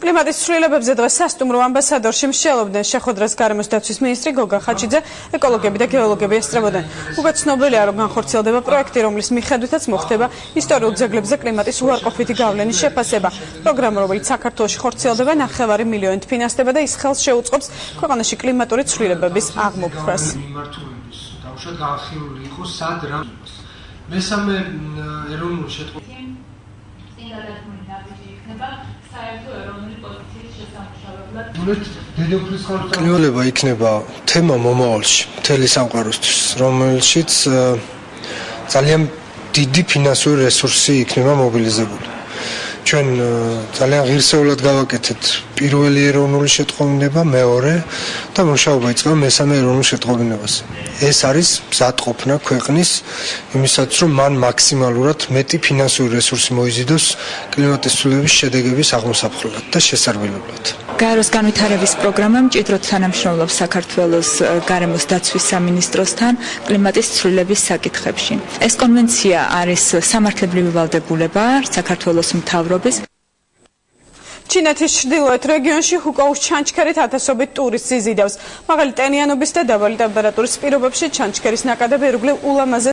კლიმატის ცვლილებებზე დღეს სასტუმრო ამბასადორში მსჯელობდნენ შეხვედრას გარემოს დაცვის მინისტრი გოგა ხაჩიძე, ეკოლოგები და გეოლოგები ესწრებოდნენ. უკვე ცნობილია, რომ განხორციელდება პროექტი, რომლის მიხედვითაც მოხდება ისტორიულ ძეგლებზე კლიმატის უარყოფითი გავლენის შეფასება. პროგრამა, რომელიც საქართველოში ხორციელდება, 9 მილიონით ფინანსდება და ის ხელს შეუწყობს ქვეყანაში კლიმატური ცვლილებების აღმოფხვრას. მესამე ეროვნული შეტყობა კვლევა იქნება თემა მომავალში მთელი სამყაროსთვის, რომელშიც ძალიან დიდი ფინანსური რესურსი იქნება მობილიზებული. ჩვენ ძალიან ღირსეულად გავაკეთეთ პირველი ეროვნული შეტყობინება, მეორე და მუშაობა იწყება მესამე ეროვნულ შეტყობინებაზე. ეს არის მზადყოფნა ქვეყნის იმისაც, რომ მან მაქსიმალურად მეტი ფინანსური რესურსი მოიზიდოს კლიმატის ცვლილების შედეგების აღმოსაფხვრად და შესარგებლებლად. გაეროს განვითარების პროგრამა მჭიდროდ თანამშრომლობს საქართველოს გარემოს დაცვის სამინისტროსთან კლიმატის ცვლილების საკითხებში. ეს კონვენცია არის სამართლებრივი ვალდებულება საქართველოს მთავრობის. ჩინეთის ჩრდილოეთ რეგიონში ჰუკოუს ჩანჩქერით ათასობით ტურისტს იზიდავს. მაღალი ტენიანობის და დაბალი ტემპერატურის პირობებში ჩანჩქერის ნაკადები ირგვლივ ულამაზეს